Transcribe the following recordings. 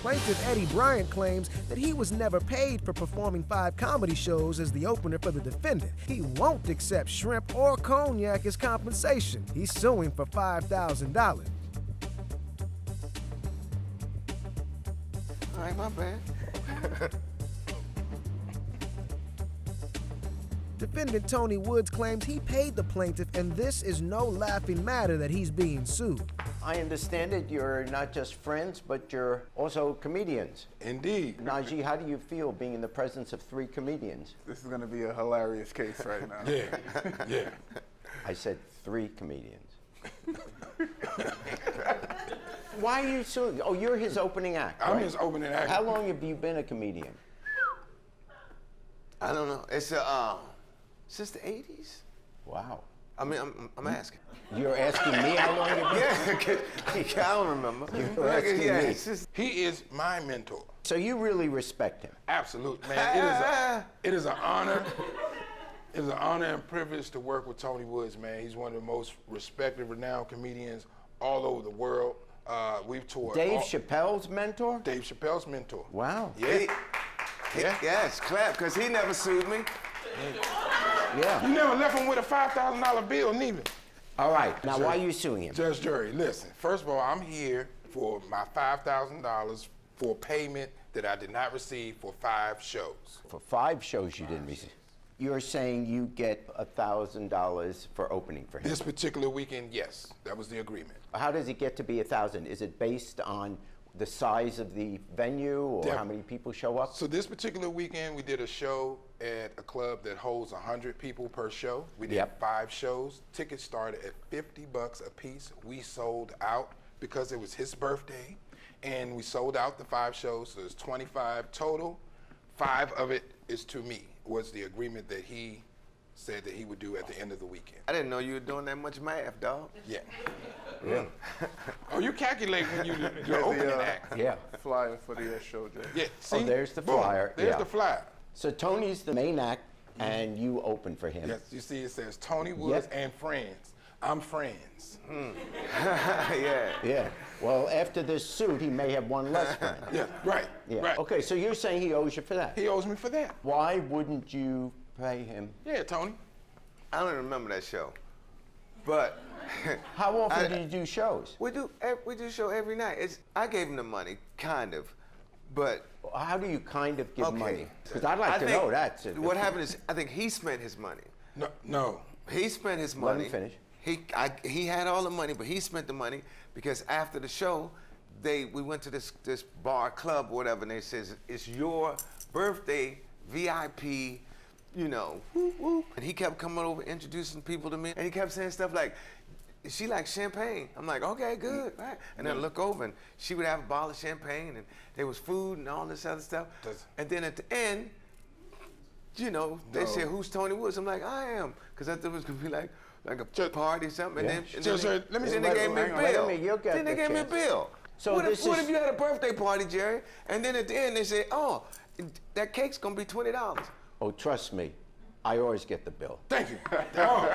Plaintiff Eddie Bryant claims that he was never paid for performing 5 comedy shows as the opener for the defendant. He won't accept shrimp or cognac as compensation. He's suing for $5,000. All right, my bad. Defendant Tony Woods claims he paid the plaintiff, and this is no laughing matter that he's being sued. I understand it. You're not just friends, but you're also comedians. Indeed. Najee, how do you feel being in the presence of 3 comedians? This is going to be a hilarious case right now. Yeah. I said 3 comedians. Why are you suing? Oh, you're his opening act, right? I'm his opening act. How long have you been a comedian? I don't know. It's since the 80s. Wow. I mean, I'm asking. You're asking me how long you've been? Yeah, I don't remember. You're asking me. It's just, He is my mentor. So you really respect him? Absolutely, man. It is an honor. It is an honor and privilege to work with Tony Woods, man. He's one of the most respected, renowned comedians all over the world. We've toured. Dave Chappelle's mentor? Dave Chappelle's mentor. Wow. Yeah. yes, clap, because he never sued me. Yeah. You never left him with a $5,000 bill, neither. All right. Now, why are you suing him? Judge Jury, listen. First of all, I'm here for my $5,000 for payment that I did not receive for 5 shows. For 5 shows you didn't receive. You're saying you get $1,000 for opening for him? This particular weekend, yes. That was the agreement. How does it get to be 1,000? Is it based on the size of the venue or how many people show up? So this particular weekend, we did a show at a club that holds 100 people per show. We did 5 shows. Tickets started at $50 a piece. We sold out because it was his birthday, and we sold out the 5 shows. So there's 25 total. 5 of it is to me, was the agreement that he said that he would do at the end of the weekend. I didn't know you were doing that much math, dog. Yeah. Oh, you calculate when you do your opening act. Yeah. Flyer for the show, Jay. Yeah. See? Oh, there's the Boom. flyer. There's the flyer. So Tony's the main act, and you open for him. Yes, you see it says Tony Woods and friends. I'm friends. Yeah. Well, after this suit, he may have one less friend. Yeah, right. Yeah. Right. Okay, so you're saying he owes you for that? He owes me for that. Why wouldn't you pay him? Yeah, Tony. I don't even remember that show. But How often do you do shows? we do show every night. I gave him the money, kind of, but How do you kind of give okay. money? Because I'd like to know that. What happened is, I think he spent his money. No. He spent his Let money. him finish. He had all the money, but he spent the money because after the show, we went to this bar club or whatever, and they says it's your birthday VIP. You know, whoop, whoop. And he kept coming over, introducing people to me, and he kept saying stuff like, she likes champagne. I'm like, okay, good, right. And then I look over, and she would have a bottle of champagne, and there was food and all this other stuff. And then at the end, you know, they said, who's Tony Woods? I'm like, I am, because I thought it was gonna be like a party or something. And then they gave me a bill. Then they gave me a bill. So what if you had a birthday party, Jerry? And then at the end, they say, oh, that cake's gonna be $20. Oh, trust me, I always get the bill. Thank you. Oh.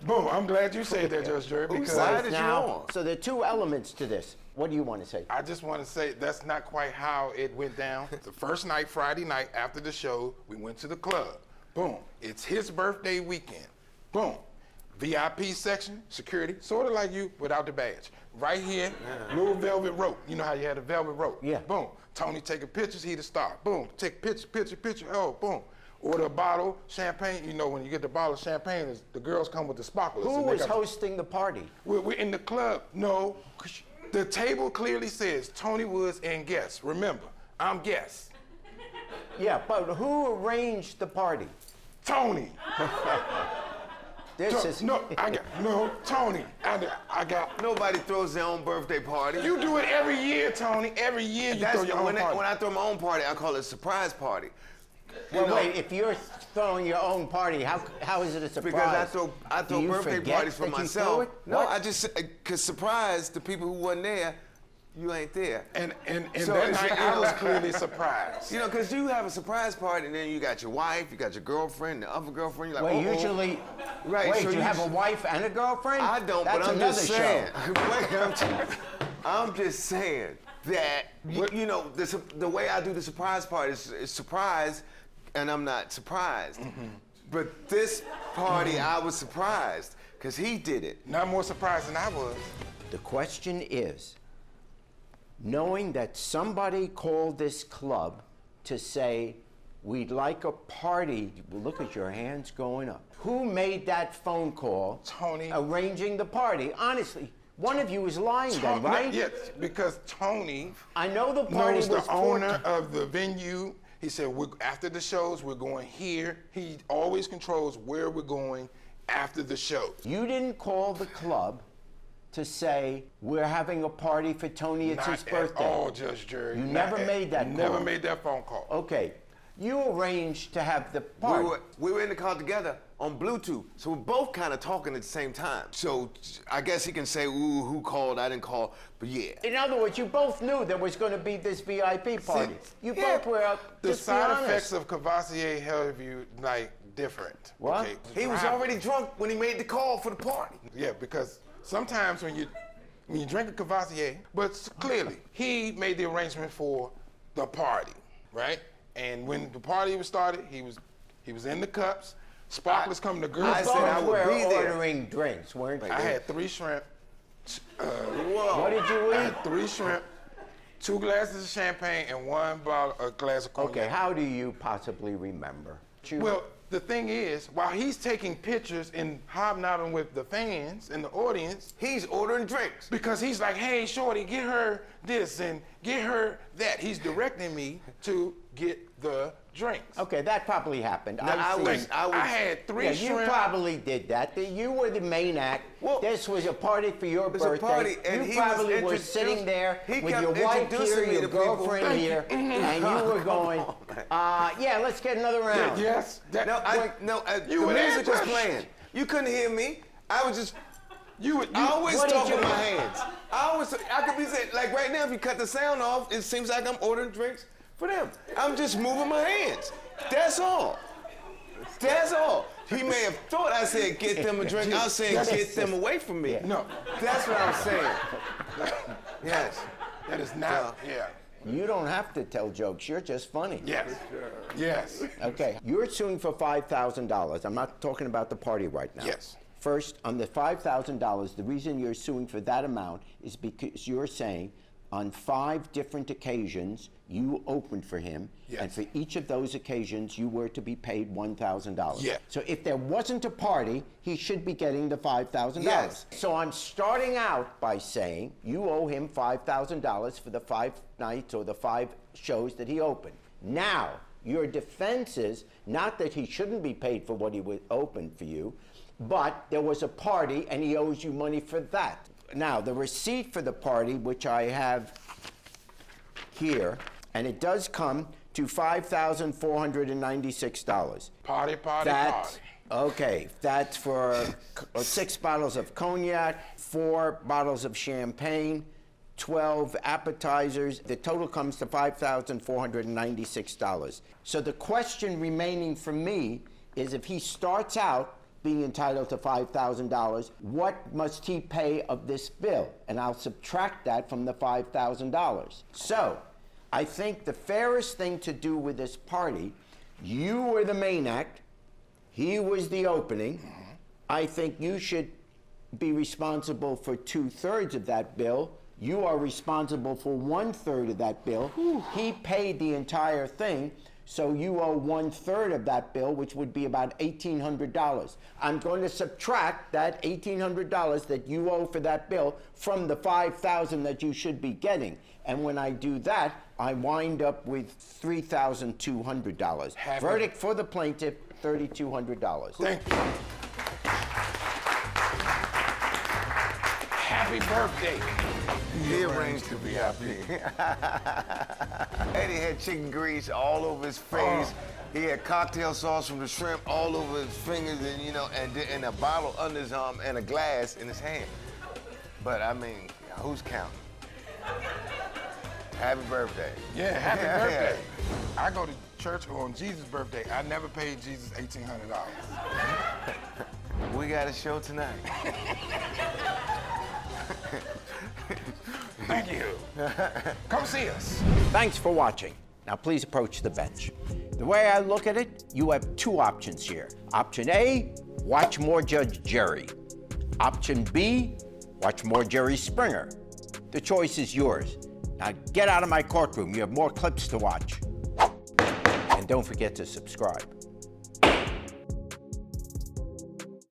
Boom, I'm glad you said that, Judge Jury, because side is you Now, on? so there are 2 elements to this. What do you want to say? I just want to say that's not quite how it went down. The first night, Friday night, after the show, we went to the club. Boom, it's his birthday weekend. Boom, VIP section, security, sort of like you without the badge. Right here, little velvet rope. You know how you had a velvet rope? Yeah. Boom, Tony taking pictures, he the star. Boom, take picture, oh, boom. Order a bottle, champagne. You know, when you get the bottle of champagne, the girls come with the sparklers. Who was hosting the party? We're in the club. No, the table clearly says Tony Woods and guests. Remember, I'm guest. Yeah, but who arranged the party? Tony. Tony. I got. Nobody throws their own birthday party. You do it every year, Tony. Every year you throw your own party. When I throw my own party, I call it a surprise party. Well, wait, if you're throwing your own party, how is it a surprise? Because I throw birthday parties for myself. No, I just, because surprise, the people who wasn't there, you ain't there. And so that night I was clearly surprised. You know, because you have a surprise party, and then you got your wife, you got your girlfriend, the other girlfriend, you're like, well, usually, right, wait, so you have a wife and a girlfriend? I don't, That's but I'm another just saying. show. I'm just saying. that you know the way I do the surprise part is surprise, and I'm not surprised. But this party, I was surprised because he did it. Not more surprised than I was. The question is, knowing that somebody called this club to say, we'd like a party, look at your hands going up. Who made that phone call? Tony. Arranging the party. Honestly, one of you is lying then, right? Yes, because Tony I know the party knows was the owner of the venue. He said, after the shows, we're going here. He always controls where we're going after the show. You didn't call the club to say, we're having a party for Tony, it's his birthday. Not at all, Judge Jerry. You never made that call. Never made that phone call. Okay. You arranged to have the party. We were in the car together on Bluetooth, so we're both kind of talking at the same time. So I guess he can say, ooh, who called, I didn't call, but yeah. In other words, you both knew there was going to be this VIP party. You both were up. The side effects of Cavassier have you, different. What? Okay, He was already drunk when he made the call for the party. Yeah, because sometimes when you drink a Cavassier, but clearly, he made the arrangement for the party, right? And when the party was started, he was in the cups. Sparklers come to girls. I said I Both would were be there. ordering drinks, weren't you? I had 3 shrimp. What did you I eat? had 3 shrimp, 2 glasses of champagne, and 1 glass of cognac. Okay, how do you possibly remember? Well, the thing is, while he's taking pictures and hobnobbing with the fans and the audience, He's ordering drinks. because he's like, hey, shorty, get her this and get her that. He's directing me to get the drinks. Okay, that probably happened. I see. was- I had 3 Yeah, shrimp. you probably did that. You were the main act. Well, this was a party for your it was a birthday. party, and you he was probably were introduced- sitting there he with kept your wife introducing here, me your to people. girlfriend here, and you were going, yeah, let's get another round. Yes. The were there, music was Josh. playing. You couldn't hear me. I was just, You I always what did talk you- with my hands. I could be saying, like right now, if you cut the sound off, it seems like I'm ordering drinks for them. I'm just moving my hands. That's all. That's all. He may have thought I said get them a drink. I was saying get them away from me. No. That's what I'm saying. Yes. That is not, yeah. You don't have to tell jokes. You're just funny. Yes. Yes. Okay, you're suing for $5,000. I'm not talking about the party right now. Yes. First, on the $5,000, the reason you're suing for that amount is because you're saying on 5 different occasions you opened for him, Yes. and for each of those occasions you were to be paid $1,000. Yeah. So if there wasn't a party, he should be getting the $5,000. Yes. So I'm starting out by saying you owe him $5,000 for the 5 nights or the 5 shows that he opened. Now, your defense is not that he shouldn't be paid for what he was opened for you, but there was a party and he owes you money for that. Now, the receipt for the party, which I have here, and it does come to $5,496. Party, party, That, party. okay, that's for 6 bottles of cognac, 4 bottles of champagne, 12 appetizers. The total comes to $5,496. So the question remaining for me is if he starts out being entitled to $5,000, what must he pay of this bill? And I'll subtract that from the $5,000. So I think the fairest thing to do with this party, you were the main act, he was the opening. I think you should be responsible for 2/3 of that bill. You are responsible for 1/3 of that bill. He paid the entire thing, so you owe 1/3 of that bill, which would be about $1,800. I'm going to subtract that $1,800 that you owe for that bill from the $5,000 that you should be getting. And when I do that, I wind up with $3,200. Happy- Verdict for the plaintiff, $3,200. Thank you. Happy birthday. He arranged the VIP. And he had chicken grease all over his face. He had cocktail sauce from the shrimp all over his fingers, and a bottle under his arm and a glass in his hand. But I mean, who's counting? Happy birthday. Yeah, happy birthday. I go to church on Jesus' birthday. I never paid Jesus $1,800. We got a show tonight. Thank you. Come see us. Thanks for watching. Now please approach the bench. The way I look at it, you have two options here. Option A, watch more Judge Jerry. Option B, watch more Jerry Springer. The choice is yours. Now get out of my courtroom. You have more clips to watch. And don't forget to subscribe.